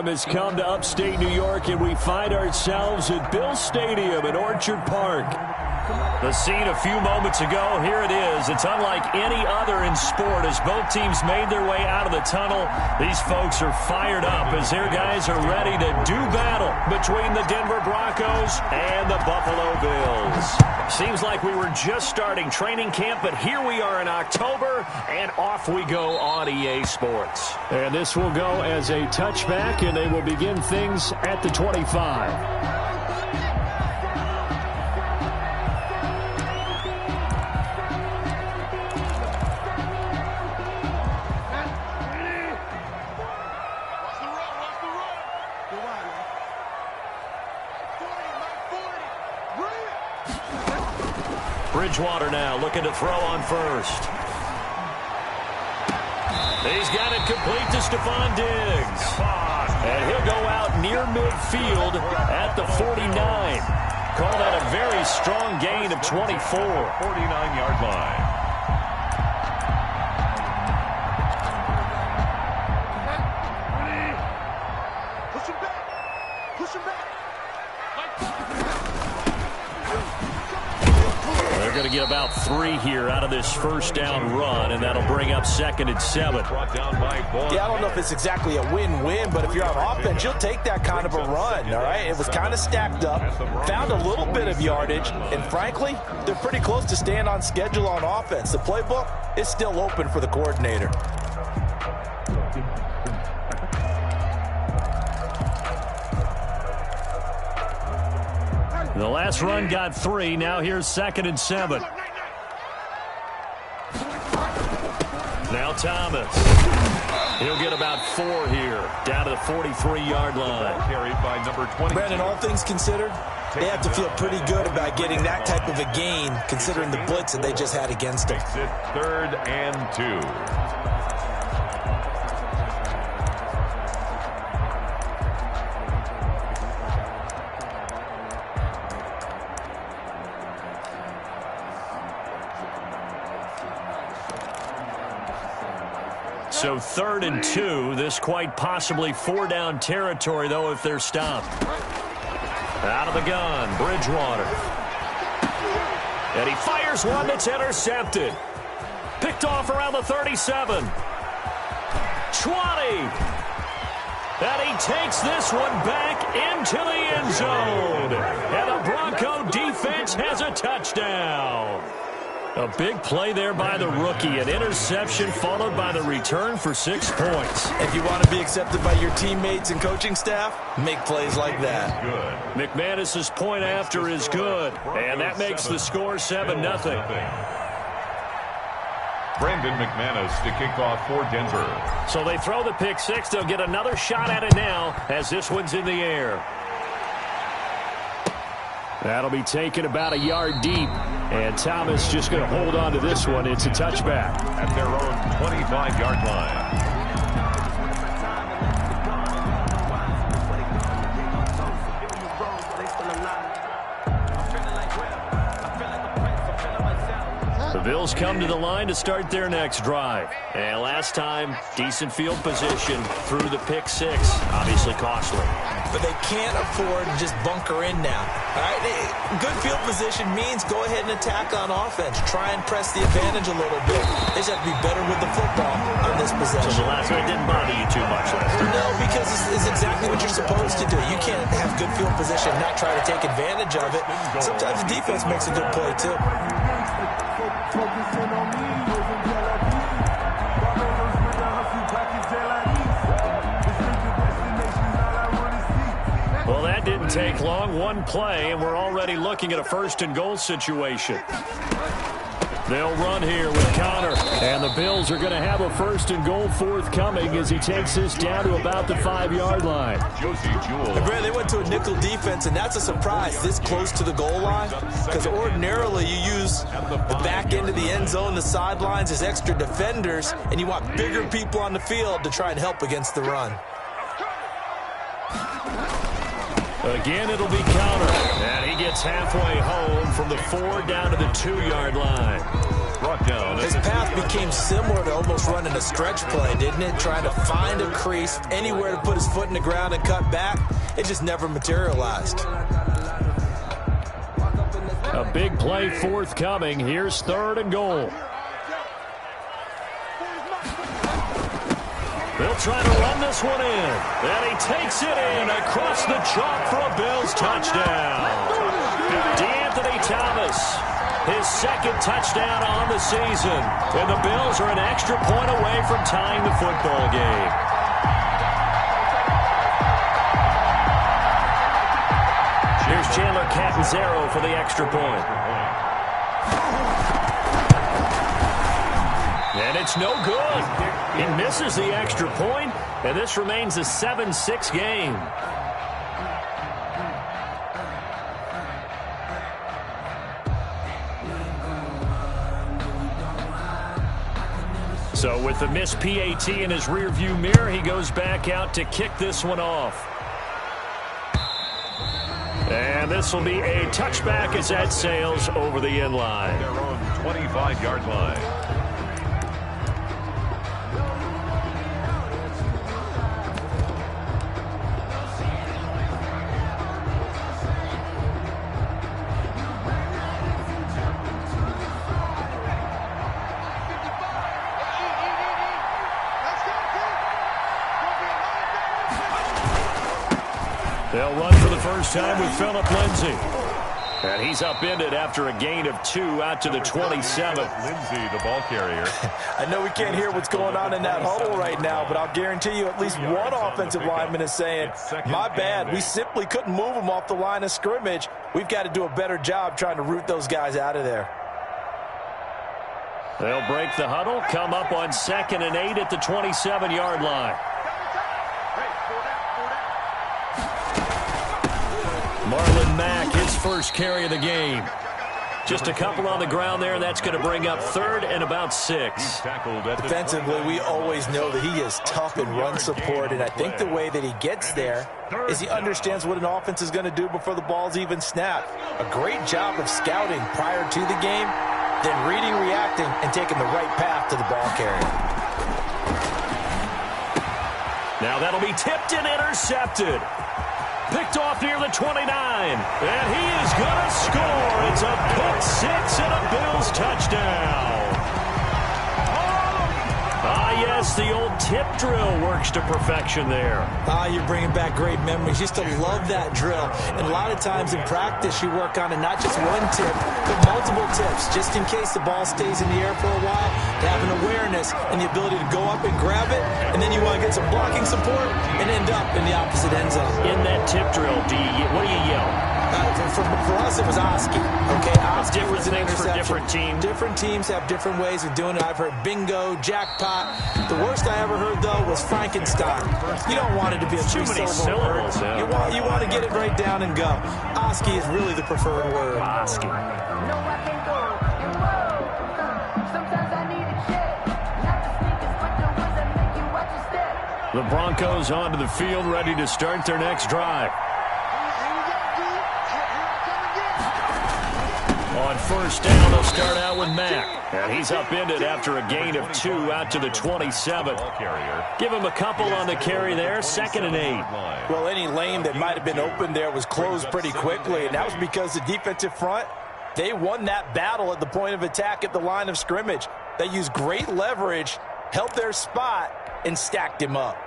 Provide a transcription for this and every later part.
time has come to upstate New York, and we find ourselves at Bill Stadium in Orchard Park. The scene a few moments ago, here it is. It's unlike any other in sport as both teams made their way out of the tunnel. These folks are fired up as their guys are ready to do battle between the Denver Broncos and the Buffalo Bills. Seems like we were just starting training camp, but here we are in October, and off we go on EA Sports. And this will go as a touchback, and they will begin things at the 25. Bridgewater now looking to throw on first. He's got it complete to Stephon Diggs. And he'll go out near midfield at the 49. Call that a very strong gain of 24. 49-yard line. Push him back. Push him back. They're going to get about 3 here out of this first down run, and that'll bring up 2nd and 7. Yeah, I don't know if it's exactly a win-win, but if you're on offense, you'll take that kind of a run, all right? It was kind of stacked up, found a little bit of yardage, and frankly, they're pretty close to staying on schedule on offense. The playbook is still open for the coordinator. The last run got 3. Now here's 2nd and 7. Now Thomas. He'll get about 4 here, down to the 43-yard line. Carried by number 20. Brandon, all things considered, they have to feel pretty good about getting that type of a gain, considering the blitz that they just had against them. Makes it 3rd and 2. So 3rd and 2. This quite possibly 4-down territory, though, if they're stopped. Out of the gun, Bridgewater. And he fires one that's intercepted. Picked off around the 37. 20. And he takes this one back into the end zone. And the Bronco defense has a touchdown. A big play there by the rookie. An interception followed by the return for 6 points. If you want to be accepted by your teammates and coaching staff, make plays like that. Good. McManus's point after is good. And that makes the score 7-0. Brandon McManus to kick off for Denver. So they throw the pick 6. They'll get another shot at it now as this one's in the air. That'll be taken about a yard deep. And Thomas just going to hold on to this one. It's a touchback. At their own 25-yard line. The Bills come to the line to start their next drive. And last time, decent field position through the pick 6. Obviously costly. But they can't afford to just bunker in now. All right? Good field position means go ahead and attack on offense. Try and press the advantage a little bit. They just have to be better with the football on this possession. So the last one didn't bother you too much last time. No, because it's exactly what you're supposed to do. You can't have good field position and not try to take advantage of it. Sometimes the defense makes a good play, too. Well, that didn't take long. One play, and we're already looking at a 1st and goal situation. They'll run here with Connor, and the Bills are going to have a 1st and goal forthcoming as he takes this down to about the 5-yard line. They went to a nickel defense, and that's a surprise this close to the goal line, because ordinarily you use the back end of the end zone, the sidelines as extra defenders, and you want bigger people on the field to try and help against the run. Again, it'll be Connor. And he gets halfway home from the 4 down to the 2-yard line. Brought down. His path became similar to almost running a stretch play, didn't it? Trying to find a crease, anywhere to put his foot in the ground and cut back. It just never materialized. A big play forthcoming. Here's 3rd and goal. They'll try to run this one in. And he takes it in across the chalk for a Bills touchdown. DeAnthony Thomas, his 2nd touchdown on the season. And the Bills are an extra point away from tying the football game. Here's Chandler Catanzaro for the extra point. And it's no good. He misses the extra point, and this remains a 7-6 game. So with the missed PAT in his rearview mirror, he goes back out to kick this one off. And this will be a touchback as that sails over the end line. Their own 25-yard line. They'll run for the first time with Phillip Lindsay. And he's upended after a gain of 2 out to the 27. Lindsay, the ball carrier. I know we can't hear what's going on in that huddle right now, but I'll guarantee you at least one offensive lineman is saying, my bad, we simply couldn't move them off the line of scrimmage. We've got to do a better job trying to root those guys out of there. They'll break the huddle, come up on 2nd and 8 at the 27-yard line. Marlon Mack, his first carry of the game. Just a couple on the ground there, and that's going to bring up 3rd and about 6. Defensively, we always know that he is tough in run support, and I think the way that he gets there is he understands what an offense is going to do before the ball's even snapped. A great job of scouting prior to the game, then reading, reacting, and taking the right path to the ball carrier. Now that'll be tipped and intercepted. Picked off near the 29, and he is going to score. It's a pick 6 and a Bills touchdown. Yes, the old tip drill works to perfection there. You're bringing back great memories. Used to love that drill. And a lot of times in practice, you work on it, not just one tip, but multiple tips, just in case the ball stays in the air for a while, to have an awareness and the ability to go up and grab it, and then you want to get some blocking support and end up in the opposite end zone. In that tip drill, what do you yell? For us, it was Oski. Okay, Oski was an interception. For different teams. Different teams have different ways of doing it. I've heard bingo, jackpot. The worst I ever heard, though, was Frankenstein. You don't want it to be a three-syllable word. Yeah. You want to get it right down and go. Oski is really the preferred word. Oski. The Broncos onto the field, ready to start their next drive. On first down, they'll start out with Mack. And he's upended after a gain of 2 out to the 27. Give him a couple on the carry there, 2nd and 8. Well, any lane that might have been open there was closed pretty quickly, and that was because the defensive front, they won that battle at the point of attack at the line of scrimmage. They used great leverage, held their spot, and stacked him up.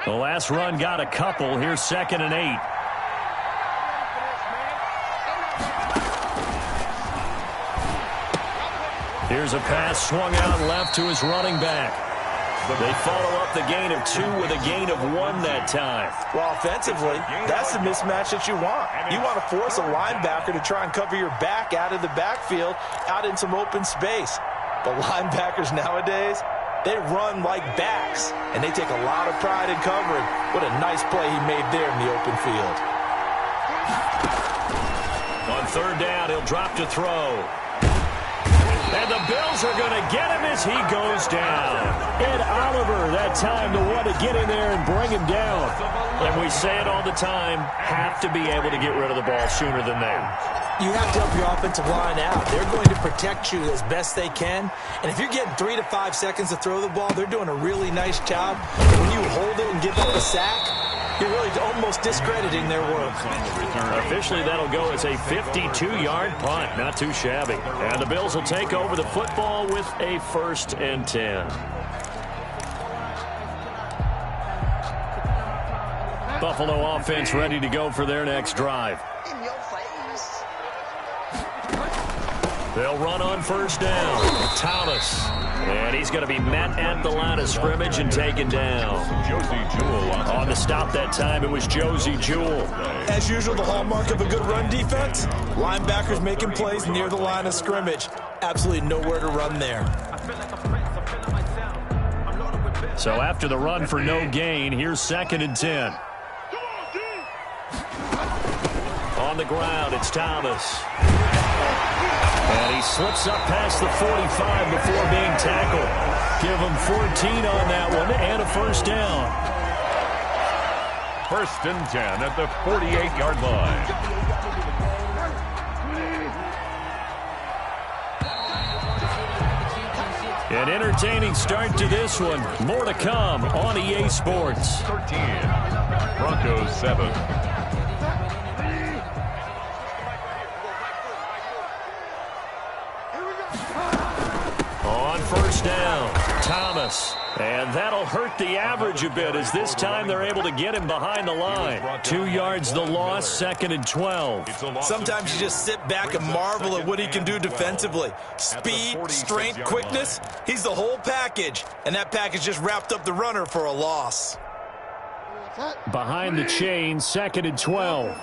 The last run got a couple. Here's 2nd and 8. Here's a pass swung out left to his running back. They follow up the gain of 2 with a gain of 1 that time. Well, offensively, that's the mismatch that you want. You want to force a linebacker to try and cover your back out of the backfield, out in some open space. But linebackers nowadays, they run like backs, and they take a lot of pride in covering. What a nice play he made there in the open field. On 3rd down, he'll drop to throw. And the Bills are going to get him as he goes down. Ed Oliver, that time, the one to get in there and bring him down. And we say it all the time, have to be able to get rid of the ball sooner than that. You have to help your offensive line out. They're going to protect you as best they can. And if you're getting 3 to 5 seconds to throw the ball, they're doing a really nice job. And when you hold it and give up a sack, you're really almost discrediting their work. Officially, that'll go as a 52-yard punt. Not too shabby. And the Bills will take over the football with a 1st and 10. Buffalo offense ready to go for their next drive. They'll run on 1st down. Thomas. And he's going to be met at the line of scrimmage and taken down. Josie Jewell on the stop that time. It was Josie Jewell. As usual, the hallmark of a good run defense, linebackers making plays near the line of scrimmage. Absolutely nowhere to run there. So after the run for no gain, here's 2nd and 10. On the ground, it's Thomas. And he slips up past the 45 before being tackled. Give him 14 on that one and a 1st down. 1st and 10 at the 48-yard line. An entertaining start to this one. More to come on EA Sports. 13. Broncos 7. On 1st down, Thomas. And that'll hurt the average a bit as this time they're able to get him behind the line. 2 yards the loss, 2nd and 12. Sometimes you just sit back and marvel at what he can do defensively. Speed, strength, quickness, he's the whole package. And that package just wrapped up the runner for a loss. Behind the chain, 2nd and 12.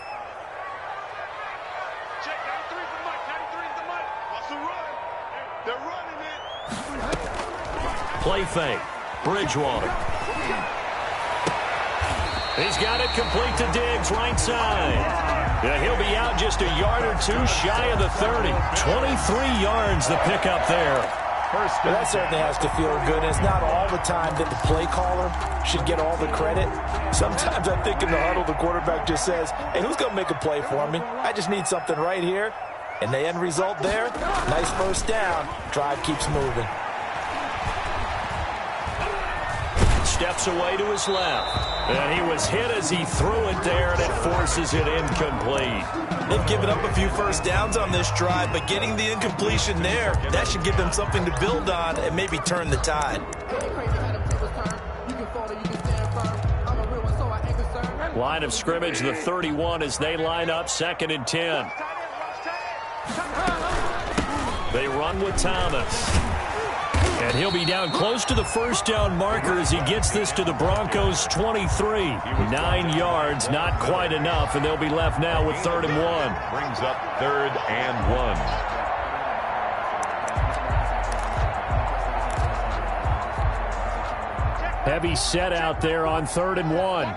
Play fake. Bridgewater. He's got it complete to Diggs, right side. Yeah, he'll be out just a yard or two shy of the 30. 23 yards the pickup there. Well, that certainly has to feel good. And it's not all the time that the play caller should get all the credit. Sometimes I think in the huddle, the quarterback just says, hey, who's going to make a play for me? I just need something right here. And the end result there, nice 1st down. Drive keeps moving. Steps away to his left. And he was hit as he threw it there, and it forces it incomplete. They've given up a few 1st downs on this drive, but getting the incompletion there, that should give them something to build on and maybe turn the tide. Line of scrimmage, the 31 as they line up, 2nd and 10. They run with Thomas. And he'll be down close to the 1st down marker as he gets this to the Broncos' 23. 9 yards, not quite enough, and they'll be left now with 3rd and 1. Brings up 3rd and 1. Heavy set out there on 3rd and 1.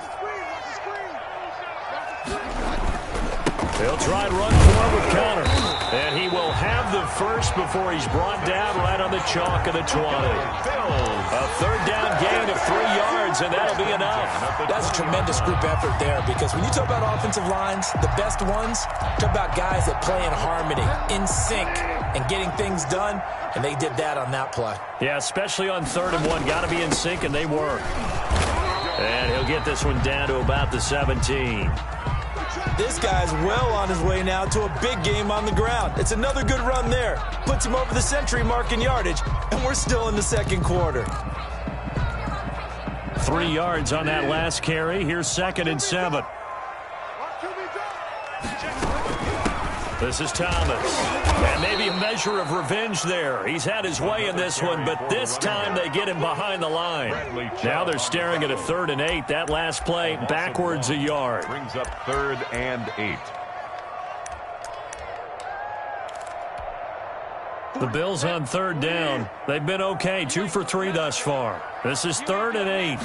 They'll try and run for it with Connor. And he will have the first before he's brought down right on the chalk of the 20. A 3rd down gain of 3 yards, and that'll be enough. That's a tremendous group effort there, because when you talk about offensive lines, the best ones, talk about guys that play in harmony, in sync, and getting things done, and they did that on that play. Yeah, especially on 3rd and 1. Got to be in sync, and they were. And he'll get this one down to about the 17. This guy's well on his way now to a big game on the ground. It's another good run there. Puts him over the century mark in yardage, and we're still in the 2nd quarter. 3 yards on that last carry. Here's 2nd and 7. This is Thomas. And maybe a measure of revenge there. He's had his way in this one, but this time they get him behind the line. Now they're staring at a 3rd and 8. That last play backwards a yard. Brings up 3rd and 8. The Bills on 3rd down. They've been okay, 2 for 3 thus far. This is 3rd and 8.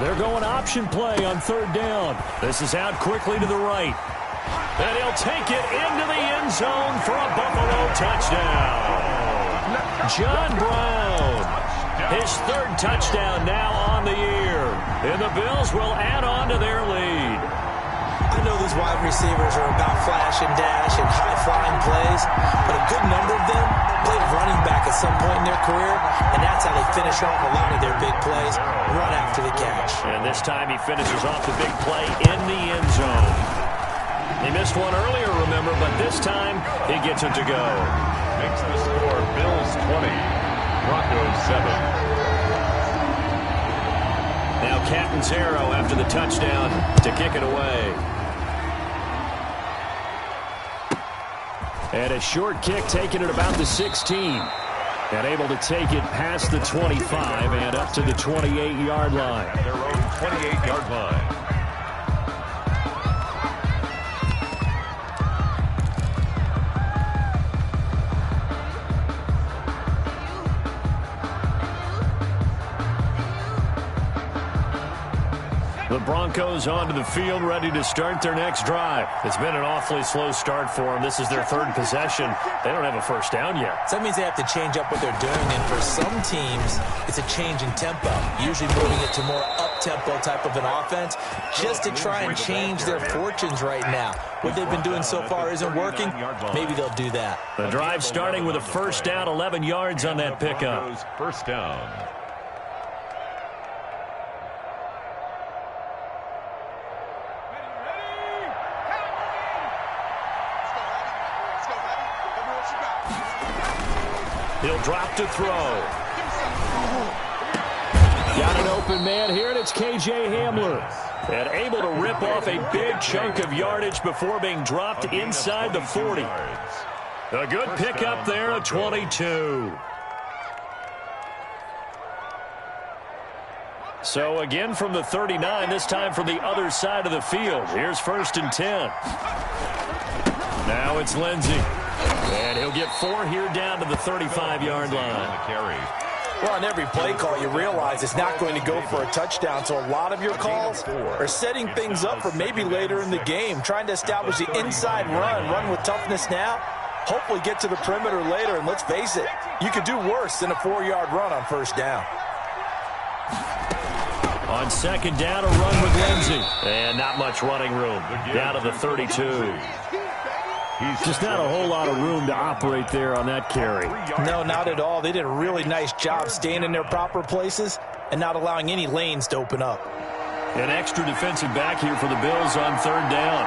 They're going option play on 3rd down. This is out quickly to the right. And he'll take it into the end zone for a Buffalo touchdown. John Brown. His third touchdown now on the year. And the Bills will add on to their lead. I know these wide receivers are about flash and dash and high-flying plays, but a good number of them played running back at some point in their career, and that's how they finish off a lot of their big plays, run after the catch. And this time he finishes off the big play in the end zone. He missed one earlier, remember, but this time he gets it to go. Makes the score Bills 20, Broncos 7. Now Catanzaro after the touchdown to kick it away. And a short kick taken at about the 16. And able to take it past the 25 and up to the 28-yard line. At their own 28-yard line. The Broncos onto the field, ready to start their next drive. It's been an awfully slow start for them. This is their third possession. They don't have a first down yet. So that means they have to change up what they're doing, and for some teams, it's a change in tempo, usually moving it to more up-tempo type of an offense, just to try and change their fortunes right now. What they've been doing so far isn't working. Maybe they'll do that. The drive starting with a first down, 11 yards on that pickup. First down. He'll drop to throw. Got an open man here, and it's K.J. Hamler. And able to rip off a big chunk of yardage before being dropped inside the 40. A good pickup there of 22. So again from the 39, this time from the other side of the field. Here's 1st and 10. Now it's Lindsey. And he'll get 4 here down to the 35-yard line. Well, on every play call, you realize it's not going to go for a touchdown, so a lot of your calls are setting things up for maybe later in the game, trying to establish the inside run with toughness now, hopefully get to the perimeter later, and let's face it, you could do worse than a 4-yard run on first down. On second down, a run with Lindsey. And not much running room. Down to the 32. Just not a whole lot of room to operate there on that carry. No, not at all. They did a really nice job staying in their proper places and not allowing any lanes to open up. An extra defensive back here for the Bills on third down.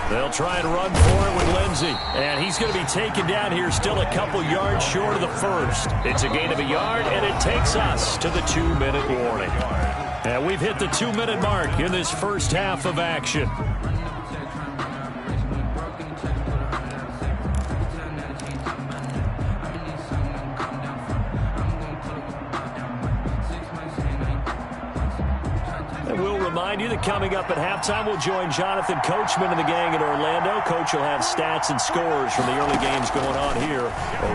They'll try and run for it with Lindsey. And he's going to be taken down here still a couple yards short of the first. It's a gain of a yard, and it takes us to the 2-minute warning. And we've hit the 2-minute mark in this first half of action. And we'll remind you that coming up at halftime, we'll join Jonathan Coachman and the gang in Orlando. Coach will have stats and scores from the early games going on here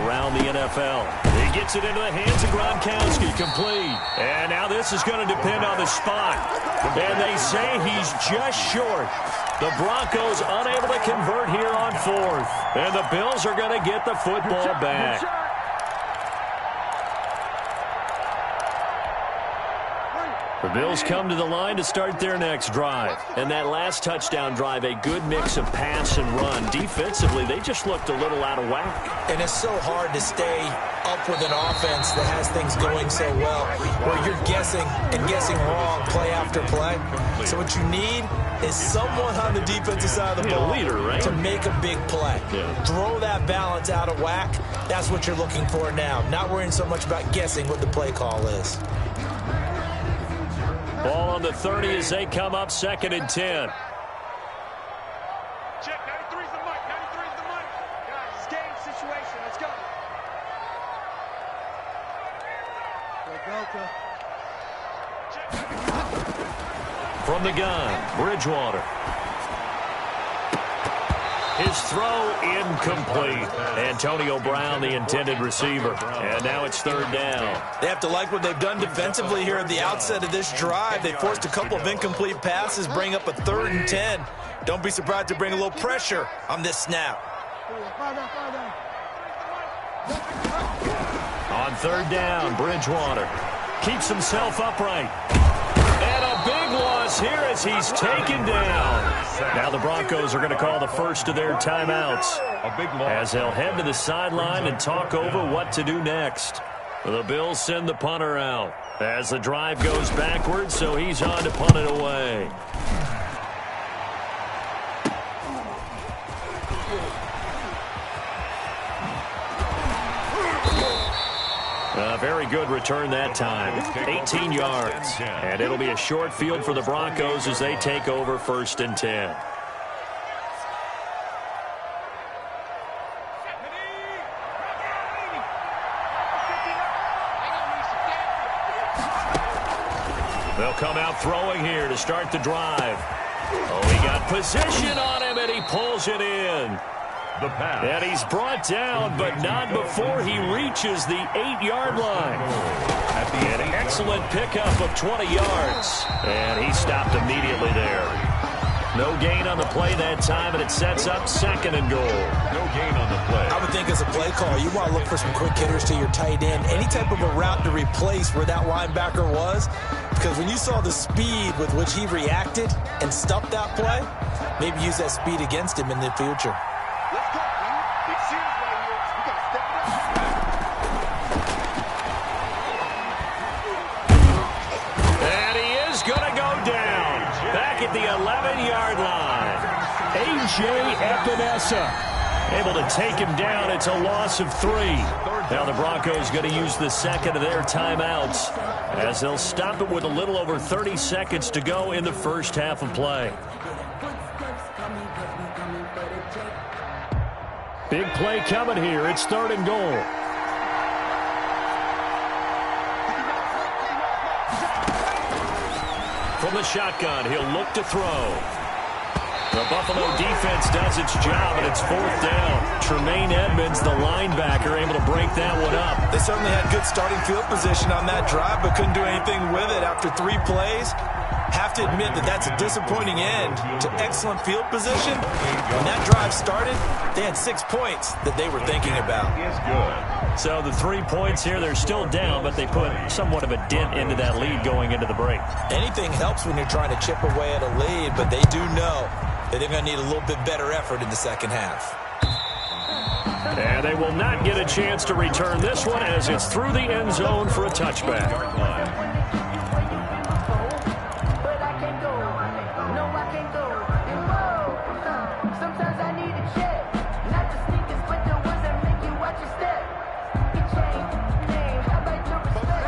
around the NFL. He gets it into the hands of Gronkowski, complete. And now this is going to depend on the spot. And they say he's just short. The Broncos unable to convert here on fourth. And the Bills are going to get the football back. The Bills come to the line to start their next drive. And that last touchdown drive, a good mix of pass and run. Defensively, they just looked a little out of whack. And it's so hard to stay up with an offense that has things going so well, where you're guessing and guessing wrong play after play. So what you need is someone on the defensive side of the ball to make a big play. Throw that balance out of whack. That's what you're looking for now. Not worrying so much about guessing what the play call is. Ball on the 30 as they come up 2nd and 10. Check, 93's the mic, 93's the mic. Guys, it's game situation, let's go. From the gun, Bridgewater. His throw incomplete. Antonio Brown, the intended receiver. And now it's 3rd down. They have to like what they've done defensively here at the outset of this drive. They forced a couple of incomplete passes, bring up a 3rd and 10. Don't be surprised to bring a little pressure on this snap. On third down, Bridgewater keeps himself upright. And a big loss here as he's taken down. Now the Broncos are going to call the first of their timeouts as they'll head to the sideline and talk over what to do next. The Bills send the punter out as the drive goes backwards, so he's on to punt it away. A very good return that time. 18 yards. And it'll be a short field for the Broncos as they take over 1st and 10. They'll come out throwing here to start the drive. Oh, he got position on him, and he pulls it in. The pass. And he's brought down, but not before he reaches the 8-yard line. An excellent pickup of 20 yards. And he stopped immediately there. No gain on the play that time, and it sets up 2nd and goal. No gain on the play. I would think as a play call, you want to look for some quick hitters to your tight end. Any type of a route to replace where that linebacker was. Because when you saw the speed with which he reacted and stuffed that play, maybe use that speed against him in the future. Let's go, man. Big series right here. We got to step it up. And he is going to go down. Back at the 11-yard line. A.J. Epinesa able to take him down. It's a loss of 3. Now the Broncos going to use the second of their timeouts as they'll stop it with a little over 30 seconds to go in the first half of play. Big play coming here. It's 3rd and goal. From the shotgun, he'll look to throw. The Buffalo defense does its job, and it's 4th down. Tremaine Edmonds, the linebacker, able to break that one up. They certainly had good starting field position on that drive, but couldn't do anything with it after 3 plays. Have to admit that that's a disappointing end to excellent field position. When that drive started, they had 6 points that they were thinking about. Is good. So the 3 points here, they're still down, but they put somewhat of a dent into that lead going into the break. Anything helps when you're trying to chip away at a lead, but they do know that they're going to need a little bit better effort in the second half. And they will not get a chance to return this one as it's through the end zone for a touchback.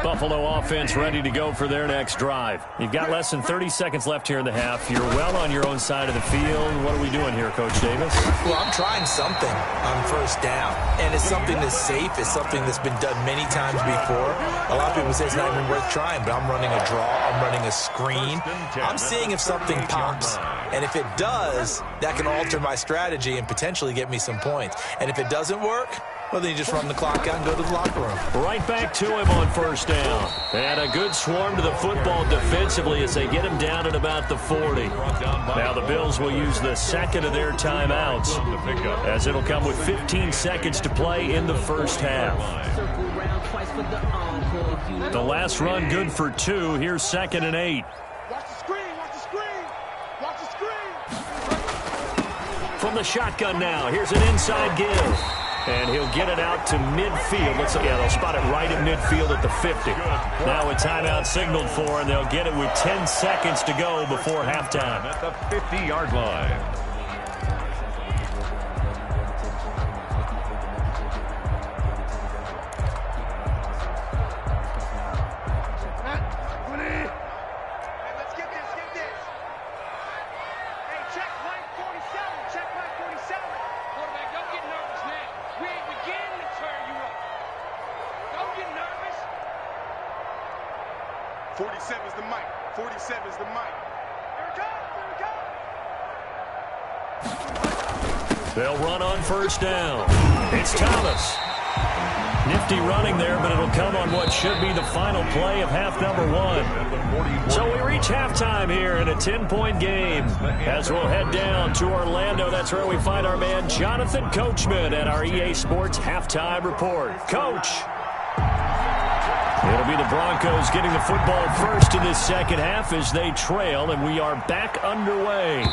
Buffalo offense ready to go for their next drive. You've got less than 30 seconds left here in the half. You're well on your own side of the field. What are we doing here, Coach Davis? Well, I'm trying something on 1st down, and it's something that's safe. It's something that's been done many times before. A lot of people say it's not even worth trying, but I'm running a draw. I'm running a screen. I'm seeing if something pops, and if it does, that can alter my strategy and potentially get me some points. And if it doesn't work, well, then you just run the clock out and go to the locker room. Right back to him on 1st down. And a good swarm to the football defensively as they get him down at about the 40. Now the Bills will use the second of their timeouts as it'll come with 15 seconds to play in the first half. The last run good for 2. Here's 2nd and 8. Watch the screen. Watch the screen. Watch the screen. From the shotgun now, here's an inside give. And he'll get it out to midfield. They'll spot it right at midfield at the 50. Now a timeout signaled for, and they'll get it with 10 seconds to go before halftime. At the 50-yard line. Let's get this. Hey, check line 47. Check line 47. Quarterback, don't get nervous now. We ain't beginning to turn you up. Don't get nervous. 47's the mic. 47's the mic. Here it comes. They'll run on 1st down. It's Thomas. Nifty running there, but it'll come on what should be the final play of half number one. So we reach halftime here in a 10-point game. As we'll head down to Orlando, that's where we find our man Jonathan Coachman at our EA Sports Halftime Report. Coach. It'll be the Broncos getting the football first in this second half as they trail, and we are back underway.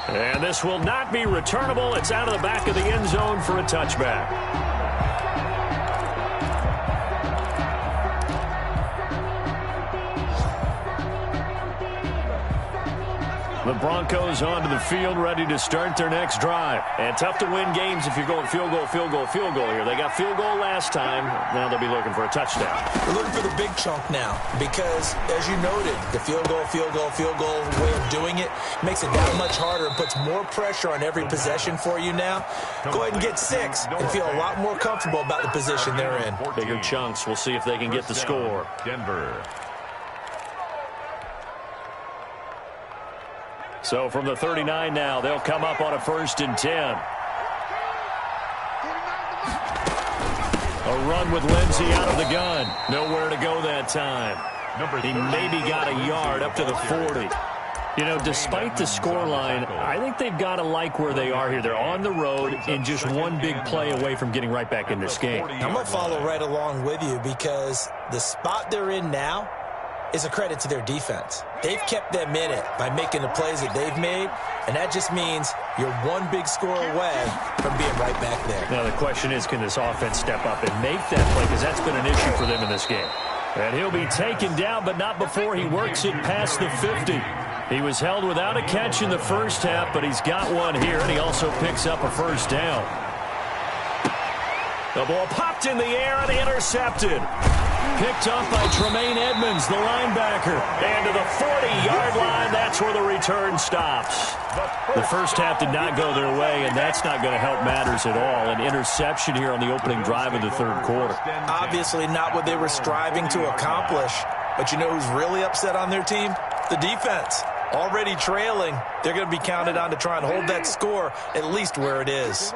And this will not be returnable. It's out of the back of the end zone for a touchback. The Broncos onto the field, ready to start their next drive. And tough to win games if you're going field goal here. They got field goal last time. Now they'll be looking for a touchdown. They're looking for the big chunk now because, as you noted, the field goal way of doing it makes it that much harder and puts more pressure on every possession for you now. Go ahead and get 6 and feel a lot more comfortable about the position they're in. Bigger chunks. We'll see if they can get the score. Denver. So from the 39 now, they'll come up on a 1st and 10. A run with Lindsey out of the gun. Nowhere to go that time. He maybe got a yard up to the 40. You know, despite the scoreline, I think they've got to like where they are here. They're on the road and just one big play away from getting right back in this game. I'm going to follow right along with you because the spot they're in now is a credit to their defense. They've kept them in it by making the plays that they've made, and that just means you're one big score away from being right back there. Now the question is, can this offense step up and make that play? Because that's been an issue for them in this game. And he'll be taken down, but not before he works it past the 50. He was held without a catch in the first half, but he's got one here, and he also picks up a first down. The ball popped in the air and intercepted. Picked up by Tremaine Edmonds, the linebacker. And to the 40-yard line, that's where the return stops. The first half did not go their way, and that's not going to help matters at all. An interception here on the opening drive of the third quarter. Obviously not what they were striving to accomplish. But you know who's really upset on their team? The defense. Already trailing, they're going to be counted on to try and hold that score at least where it is.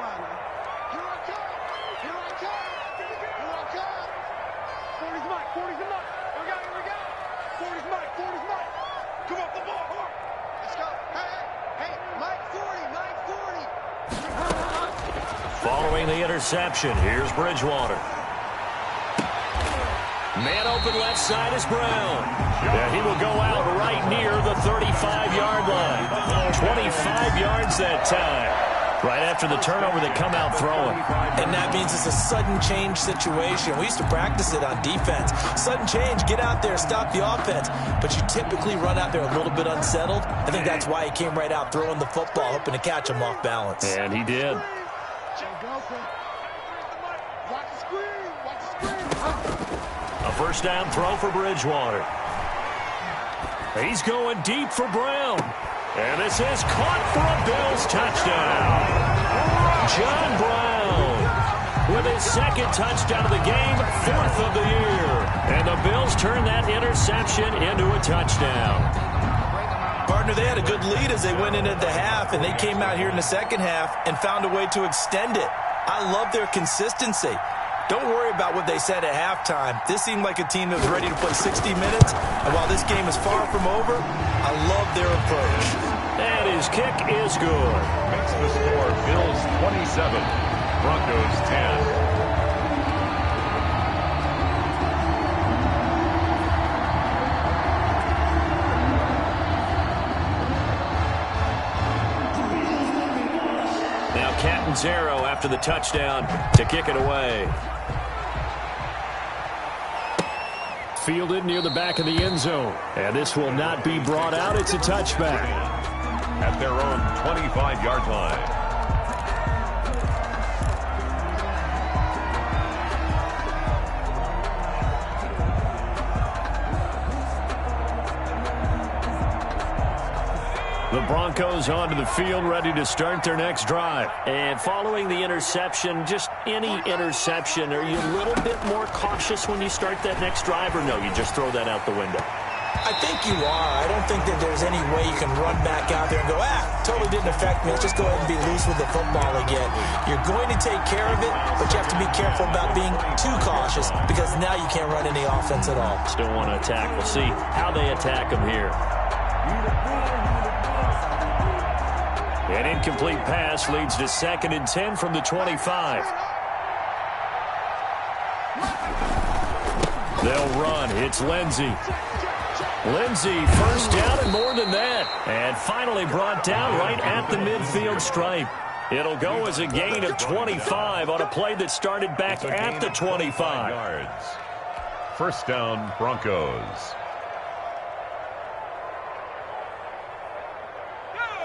Following the interception, here's Bridgewater. Man open left side is Brown. Yeah, he will go out right near the 35-yard line. 25 yards that time. Right after the turnover, they come out throwing. And that means it's a sudden change situation. We used to practice it on defense. Sudden change, get out there, stop the offense. But you typically run out there a little bit unsettled. I think that's why he came right out throwing the football, hoping to catch him off balance. And he did. A first down throw for Bridgewater. He's going deep for Brown. And this is caught for a Bills touchdown. John Brown with his second touchdown of the game, 4th of the year. And the Bills turn that interception into a touchdown. Partner, they had a good lead as they went into the half, and they came out here in the second half and found a way to extend it. I love their consistency. Don't worry about what they said at halftime. This seemed like a team that was ready to play 60 minutes. And while this game is far from over, I love their approach. And his kick is good. Makes the score Bills 27, Broncos 10. Catanzaro after the touchdown to kick it away. Fielded near the back of the end zone. And this will not be brought out. It's a touchback. At their own 25-yard line. The Broncos onto the field, ready to start their next drive. And following the interception, just any interception, are you a little bit more cautious when you start that next drive, or no, you just throw that out the window? I think you are. I don't think that there's any way you can run back out there and go, totally didn't affect me. Let's just go ahead and be loose with the football again. You're going to take care of it, but you have to be careful about being too cautious because now you can't run any offense at all. Still want to attack. We'll see how they attack him here. An incomplete pass leads to 2nd and 10 from the 25. They'll run. It's Lindsey. Lindsey, first down and more than that. And finally brought down right at the midfield stripe. It'll go as a gain of 25 on a play that started back at the 25. Yards. First down, Broncos.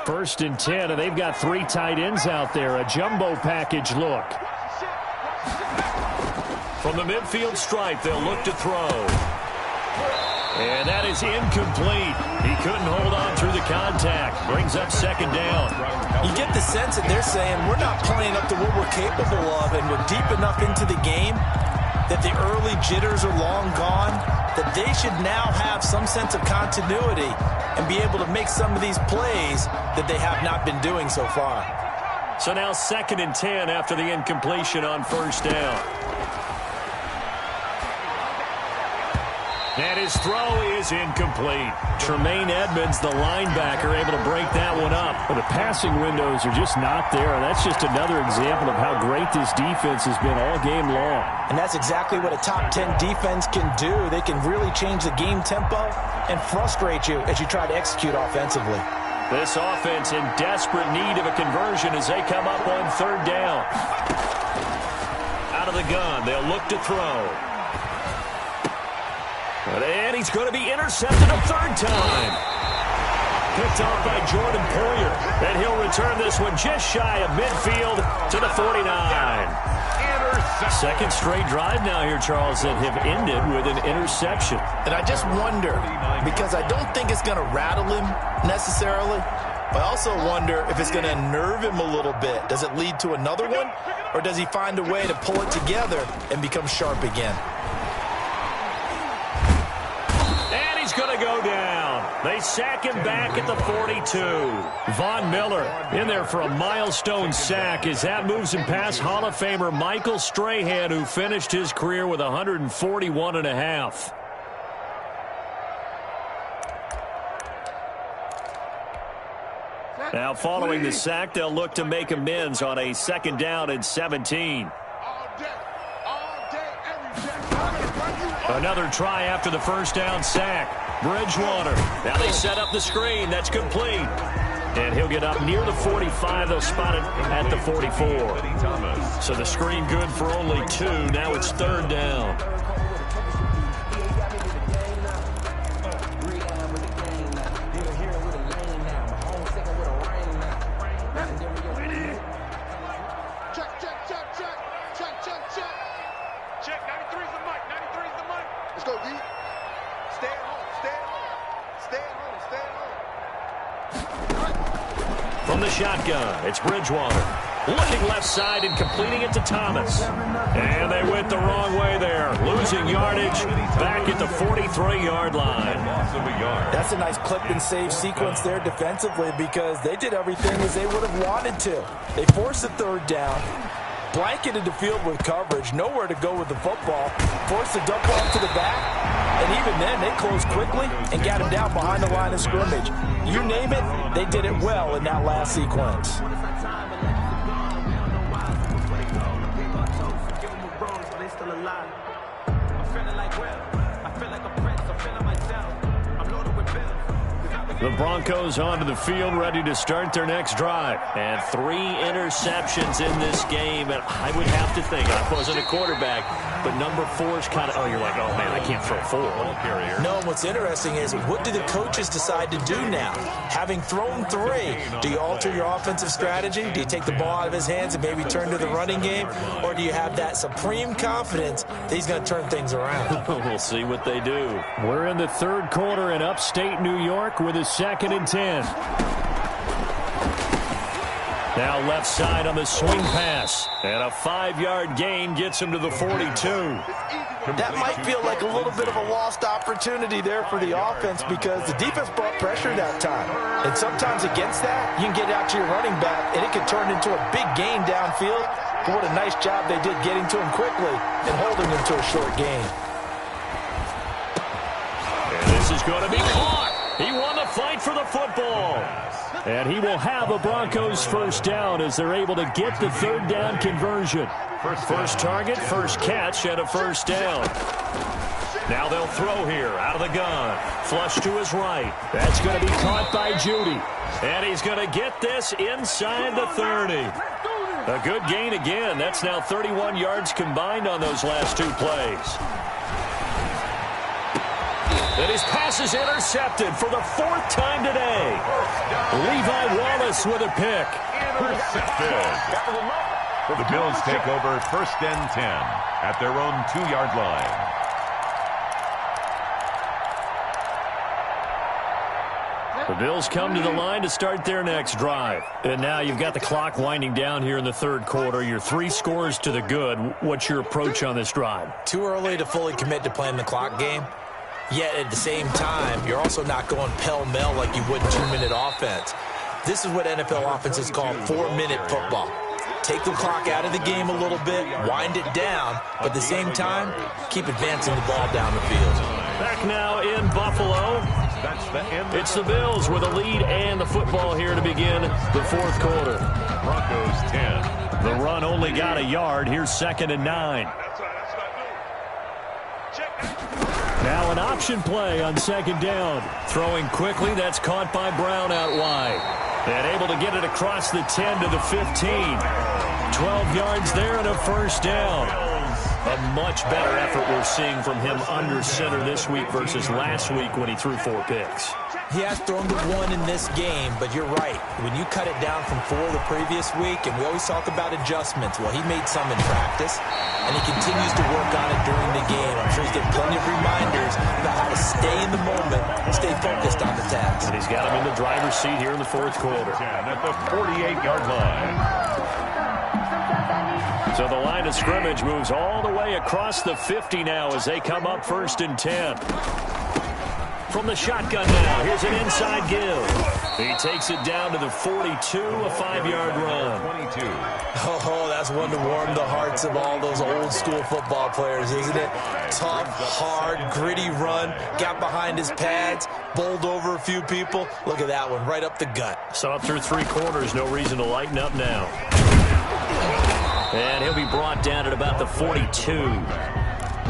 1st and 10, and they've got 3 tight ends out there. A jumbo package look. From the midfield stripe, they'll look to throw. And that is incomplete. He couldn't hold on through the contact. Brings up 2nd down. You get the sense that they're saying we're not playing up to what we're capable of, and we're deep enough into the game that the early jitters are long gone, that they should now have some sense of continuity and be able to make some of these plays that they have not been doing so far. So now 2nd and 10 after the incompletion on 1st down. And his throw is incomplete. Tremaine Edmonds, the linebacker, able to break that one up. Well, the passing windows are just not there. That's just another example of how great this defense has been all game long. And that's exactly what a top 10 defense can do. They can really change the game tempo and frustrate you as you try to execute offensively. This offense in desperate need of a conversion as they come up on 3rd down. Out of the gun, they'll look to throw. And he's going to be intercepted a 3rd time. Picked off by Jordan Poyer. And he'll return this one just shy of midfield to the 49. 2nd straight drive now here, Charles, that have ended with an interception. And I just wonder, because I don't think it's going to rattle him necessarily, but I also wonder if it's going to unnerve him a little bit. Does it lead to another one, or does he find a way to pull it together and become sharp again? Going to go down. They sack him back at the 42. Von Miller in there for a milestone sack as that moves him past Hall of Famer Michael Strahan, who finished his career with 141.5. Now following the sack, they'll look to make amends on a 2nd down and 17. Another try after the 1st down sack. Bridgewater. Now they set up the screen. That's complete. And he'll get up near the 45. They'll spot it at the 44. So the screen good for only 2. Now it's 3rd down. From the shotgun, it's Bridgewater. Looking left side and completing it to Thomas. And they went the wrong way there. Losing yardage back at the 43-yard line. That's a nice clip and save sequence there defensively because they did everything as they would have wanted to. They forced the 3rd down, blanketed the field with coverage, nowhere to go with the football, forced the dump off to the back, and even then they closed quickly and got him down behind the line of scrimmage. You name it, they did it well in that last sequence. The Broncos onto the field, ready to start their next drive. And 3 interceptions in this game. And I would have to think, I wasn't a quarterback, but number 4 is kind of, oh, you're like, oh, man, I can't throw 4. No, and what's interesting is what do the coaches decide to do now? Having thrown 3, do you alter your offensive strategy? Do you take the ball out of his hands and maybe turn to the running game? Or do you have that supreme confidence that he's going to turn things around? We'll see what they do. We're in the 3rd quarter in upstate New York with a 2nd and 10. Now left side on the swing pass. And a 5-yard gain gets him to the 42. That might feel like a little bit of a lost opportunity there for the offense because the defense brought pressure that time. And sometimes against that, you can get out to your running back, and it can turn into a big gain downfield. But what a nice job they did getting to him quickly and holding him to a short gain. And this is going to be caught. He won the fight for the football. And he will have a Broncos first down as they're able to get the third down conversion. First target, first catch, and a first down. Now they'll throw here out of the gun. Flush to his right. That's going to be caught by Judy. And he's going to get this inside the 30. A good gain again. That's now 31 yards combined on those last two plays. And his pass is intercepted for the 4th time today. Levi Wallace with a pick. Intercepted. The Bills take over 1st and 10 at their own 2-yard line. The Bills come to the line to start their next drive. And now you've got the clock winding down here in the 3rd quarter. You're 3 scores to the good. What's your approach on this drive? Too early to fully commit to playing the clock game. Yet at the same time, you're also not going pell-mell like you would 2-minute offense. This is what NFL offenses call 4-minute football. Take the clock out of the game a little bit, wind it down, but at the same time, keep advancing the ball down the field. Back now in Buffalo. It's the Bills with a lead and the football here to begin the 4th quarter. Broncos 10. The run only got a yard. Here's 2nd and 9. Now an option play on 2nd down. Throwing quickly, that's caught by Brown out wide. And able to get it across the 10 to the 15. 12 yards there and a first down. A much better effort we're seeing from him under center this week versus last week when he threw 4 picks. He has thrown the 1 in this game, but you're right. When you cut it down from 4 the previous week, and we always talk about adjustments, well, he made some in practice, and he continues to work on it during the game. I'm sure he's getting plenty of reminders about how to stay in the moment and stay focused on the task. And he's got him in the driver's seat here in the 4th quarter. At the 48-yard line. So the line of scrimmage moves all the way across the 50 now as they come up 1st and 10. From the shotgun now, here's an inside give. He takes it down to the 42, a 5-yard run. 22. Oh, that's one to warm the hearts of all those old school football players, isn't it? Tough, hard, gritty run, got behind his pads, bowled over a few people. Look at that one, right up the gut. So up through 3 quarters, no reason to lighten up now. And he'll be brought down at about the 42.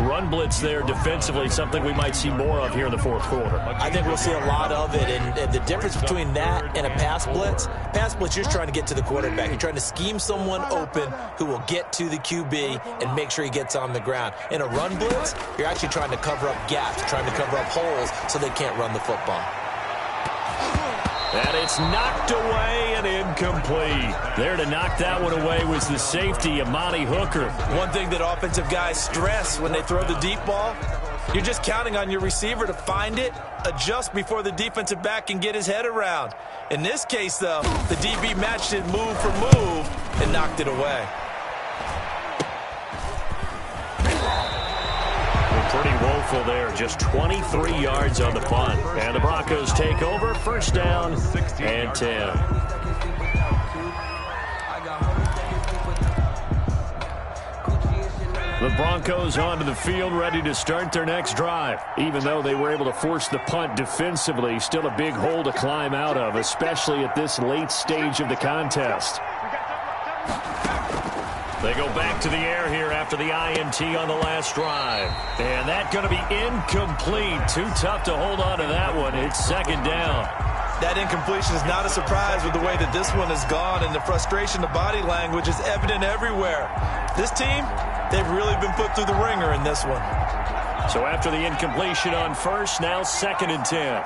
Run blitz there defensively, something we might see more of here in the 4th quarter. I think we'll see a lot of it, and the difference between that and a pass blitz, you're just trying to get to the quarterback. You're trying to scheme someone open who will get to the QB and make sure he gets on the ground. In a run blitz, you're actually trying to cover up gaps, trying to cover up holes so they can't run the football. And it's knocked away and incomplete. There to knock that one away was the safety, Amani Hooker. One thing that offensive guys stress when they throw the deep ball, you're just counting on your receiver to find it, adjust before the defensive back can get his head around. In this case, though, the DB matched it move for move and knocked it away. Pretty woeful there. Just 23 yards on the punt. And the Broncos take over. First down and 10. The Broncos onto the field, ready to start their next drive. Even though they were able to force the punt defensively, still a big hole to climb out of, especially at this late stage of the contest. They go back to the air here after the INT on the last drive. And that's going to be incomplete. Too tough to hold on to that one. It's 2nd down. That incompletion is not a surprise with the way that this one has gone, and the frustration, the body language is evident everywhere. This team, they've really been put through the ringer in this one. So after the incompletion on first, now 2nd and 10.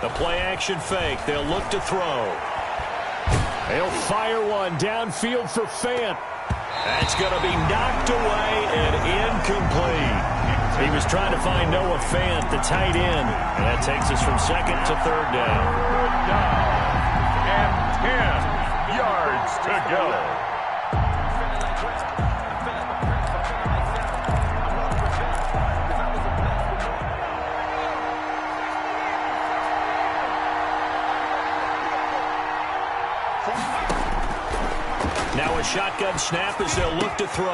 The play action fake. They'll look to throw. He'll fire one downfield for Fant. That's going to be knocked away and incomplete. He was trying to find Noah Fant, the tight end. And that takes us from second to third down. And 10 yards to go. Now a shotgun snap as they'll look to throw.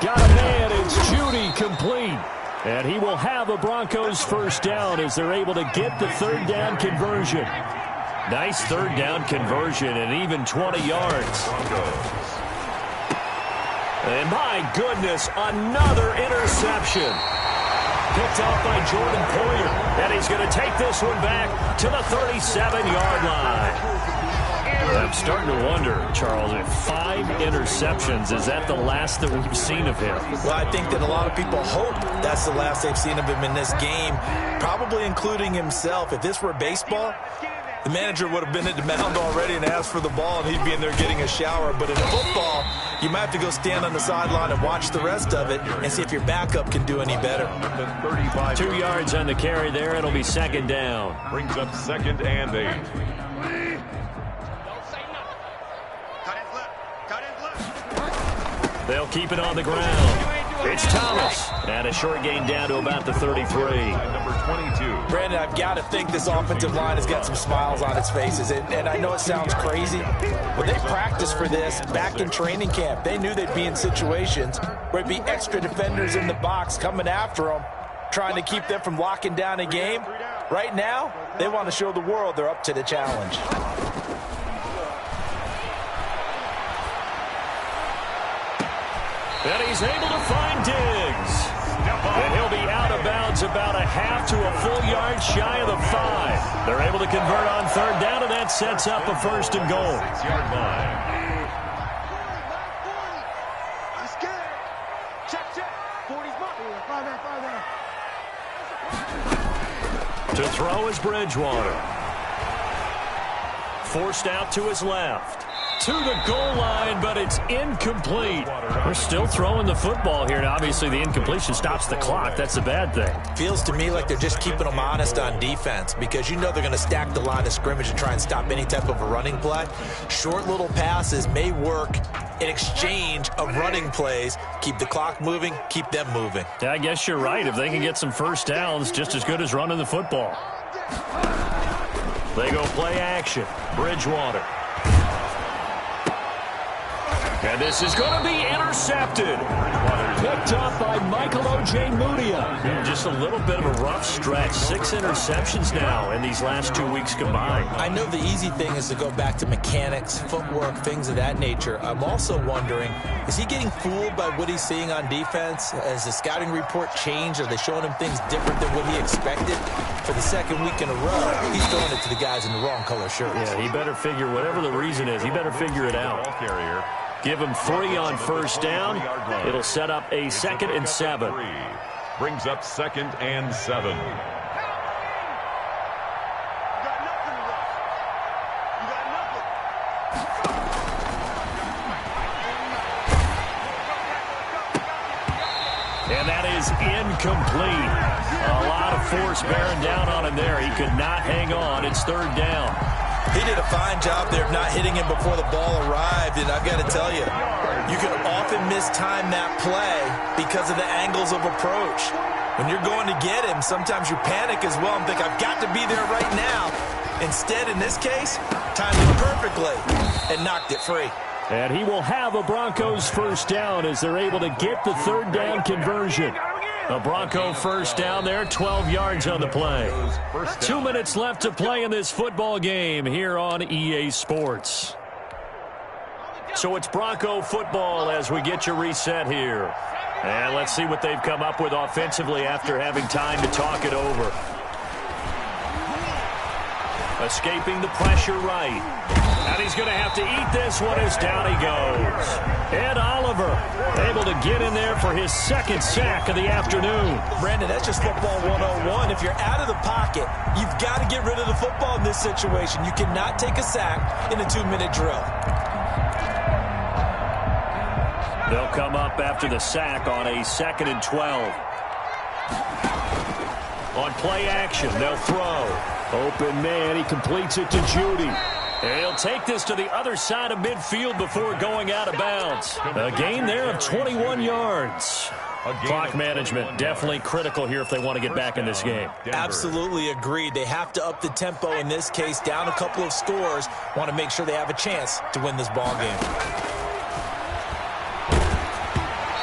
Got a man, it's Judy, complete. And he will have a Broncos first down as they're able to get the third down conversion. Nice third down conversion and even 20 yards. And my goodness, another interception. Picked off by Jordan Poyer. And he's going to take this one back to the 37-yard line. I'm starting to wonder, Charles, if 5 interceptions, is that the last that we've seen of him? Well, I think that a lot of people hope that's the last they've seen of him in this game, probably including himself. If this were baseball, the manager would have been at the mound already and asked for the ball, and he'd be in there getting a shower. But in football, you might have to go stand on the sideline and watch the rest of it and see if your backup can do any better. 2 yards on the carry there. It'll be second down. Brings up 2nd and 8. They'll keep it on the ground. It's Thomas. And a short gain down to about the 33. Number 22. Brandon, I've got to think this offensive line has got some smiles on its faces. And I know it sounds crazy, but they practiced for this back in training camp. They knew they'd be in situations where it'd be extra defenders in the box coming after them, trying to keep them from locking down a game. Right now, they want to show the world they're up to the challenge. And he's able to find Diggs. And he'll be out of bounds about a half to a full yard shy of the 5. They're able to convert on third down, and that sets up a first and goal. 6-yard line. To throw is Bridgewater. Forced out to his left. To the goal line, but it's incomplete. We're still throwing the football here, and obviously the incompletion stops the clock. That's a bad thing. Feels to me like they're just keeping them honest on defense because you know they're going to stack the line of scrimmage and try and stop any type of a running play. Short little passes may work in exchange of running plays. Keep the clock moving, keep them moving. Yeah, I guess you're right. If they can get some first downs, just as good as running the football. They go play action. Bridgewater. And this is going to be intercepted. Picked up by Michael Ojemudia. Just a little bit of a rough stretch. 6 interceptions now in these last 2 weeks combined. I know the easy thing is to go back to mechanics, footwork, things of that nature. I'm also wondering, is he getting fooled by what he's seeing on defense? Has the scouting report changed? Are they showing him things different than what he expected? For the second week in a row, he's throwing it to the guys in the wrong color shirts. Yeah, he better figure, whatever the reason is, he better figure it out. Ball carrier. Give him 3 on first down. It'll set up a 2nd and 7. Brings up 2nd and 7. And that is incomplete. A lot of force bearing down on him there. He could not hang on. It's 3rd down. He did a fine job there of not hitting him before the ball arrived, and I've got to tell you, you can often mistime that play because of the angles of approach. When you're going to get him, sometimes you panic as well and think, I've got to be there right now. Instead, in this case, timed it perfectly and knocked it free. And he will have a Broncos first down as they're able to get the 3rd down conversion. A Bronco first down there, 12 yards on the play. 2 minutes left to play in this football game here on EA Sports. So it's Bronco football as we get you reset here. And let's see what they've come up with offensively after having time to talk it over. Escaping the pressure right. And he's going to have to eat this one as down he goes. Ed Oliver able to get in there for his 2nd sack of the afternoon. Brandon, that's just football 101. If you're out of the pocket, you've got to get rid of the football in this situation. You cannot take a sack in a 2-minute drill. They'll come up after the sack on a 2nd and 12. On play action, they'll throw. Open man, he completes it to Judy. He'll take this to the other side of midfield before going out of bounds. A gain there of 21 yards. Clock management definitely critical here if they want to get back in this game. Absolutely agreed. They have to up the tempo in this case, down a couple of scores. Want to make sure they have a chance to win this ball game.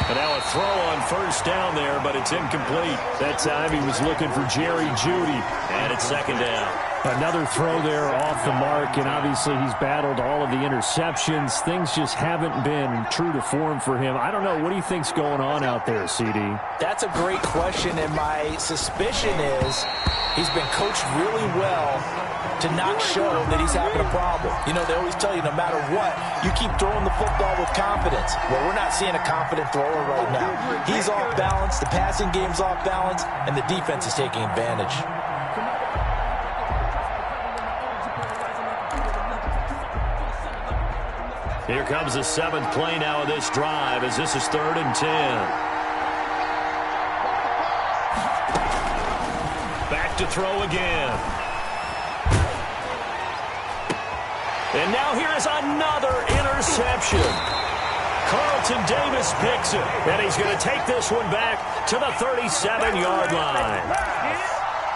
And now a throw on first down there, but it's incomplete. That time he was looking for Jerry Judy. And it's second down. Another throw there off the mark, and obviously he's battled all of the interceptions. Things just haven't been true to form for him. I don't know. What do you think's going on out there, CD? That's a great question, and my suspicion is he's been coached really well to not show that he's having a problem. You know, they always tell you no matter what, you keep throwing the football with confidence. Well, we're not seeing a confident thrower right now. He's off balance, the passing game's off balance, and the defense is taking advantage. Here comes the 7th play now of this drive as this is 3rd and 10. Back to throw again. And now here is another interception. Carlton Davis picks it, and he's going to take this one back to the 37-yard line.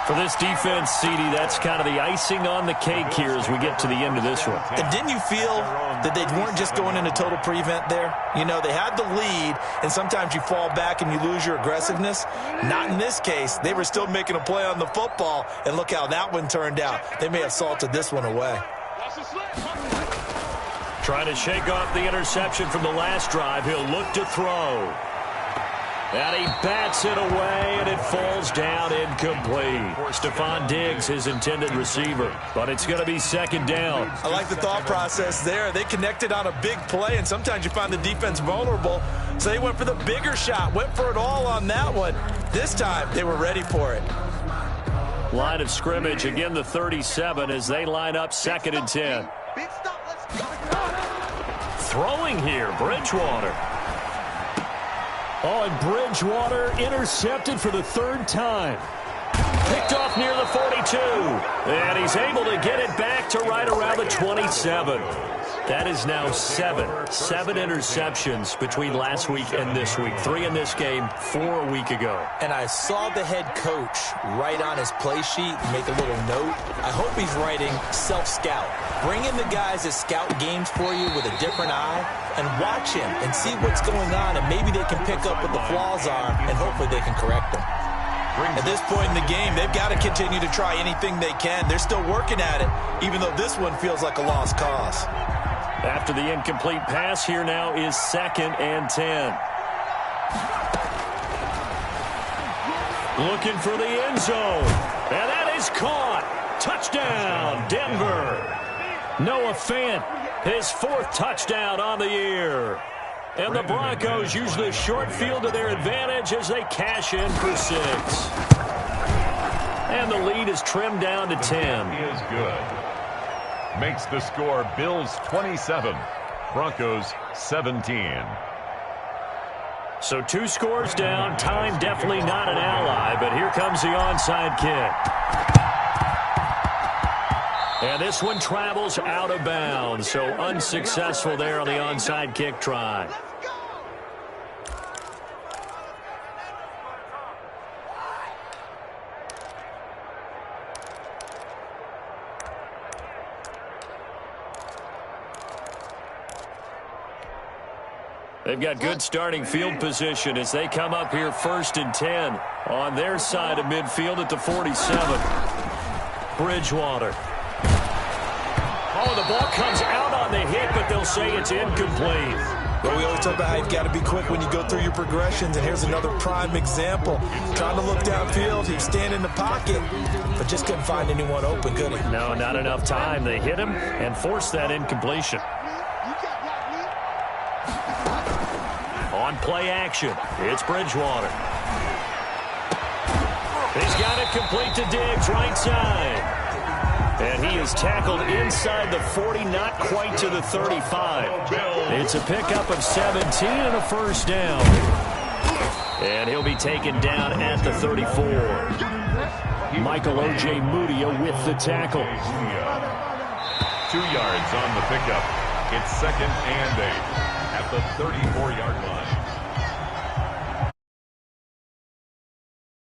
For this defense, CD, that's kind of the icing on the cake here as we get to the end of this one. And didn't you feel that they weren't just going into total prevent there? You know, they had the lead, and sometimes you fall back and you lose your aggressiveness. Not in this case. They were still making a play on the football, and look how that one turned out. They may have salted this one away. Trying to shake off the interception from the last drive. He'll look to throw. And he bats it away, and it falls down incomplete. Stephon Diggs, his intended receiver. But it's going to be 2nd down. I like the thought process there. They connected on a big play, and sometimes you find the defense vulnerable. So they went for the bigger shot, went for it all on that one. This time, they were ready for it. Line of scrimmage, again the 37 as they line up 2nd and 10. Throwing here, Bridgewater. Oh, and Bridgewater intercepted for the 3rd time. Picked off near the 42. And he's able to get it back to right around the 27. That is now 7 interceptions between last week and this week. 3 in this game, 4 a week ago. And I saw the head coach write on his play sheet, make a little note. I hope he's writing self-scout. Bring in the guys that scout games for you with a different eye and watch him and see what's going on, and maybe they can pick up what the flaws are, and hopefully they can correct them. At this point in the game, they've got to continue to try anything they can. They're still working at it, even though this one feels like a lost cause. After the incomplete pass, here now is 2nd and 10. Looking for the end zone. And that is caught. Touchdown, Denver. Noah Fant, his 4th touchdown on the year. And the Broncos use the short field to their advantage as they cash in for 6. And the lead is trimmed down to 10. He is good. Makes the score Bills 27, Broncos 17. So 2 scores down. Time definitely not an ally, but here comes the onside kick. And this one travels out of bounds, so unsuccessful there on the onside kick try. They've got good starting field position as they come up here 1st and 10 on their side of midfield at the 47. Bridgewater. Oh, the ball comes out on the hit, but they'll say it's incomplete. Well, we always talk about how you've got to be quick when you go through your progressions, and here's another prime example. Trying to look downfield, he's standing in the pocket, but just couldn't find anyone open, could he? No, not enough time. They hit him and forced that incompletion. On play action, it's Bridgewater. He's got it complete to Diggs, right side. And he is tackled inside the 40, not quite to the 35. It's a pickup of 17 and a 1st down. And he'll be taken down at the 34. Michael O.J. Mudia with the tackle. 2 yards on the pickup. It's 2nd and 8 at the 34-yard line.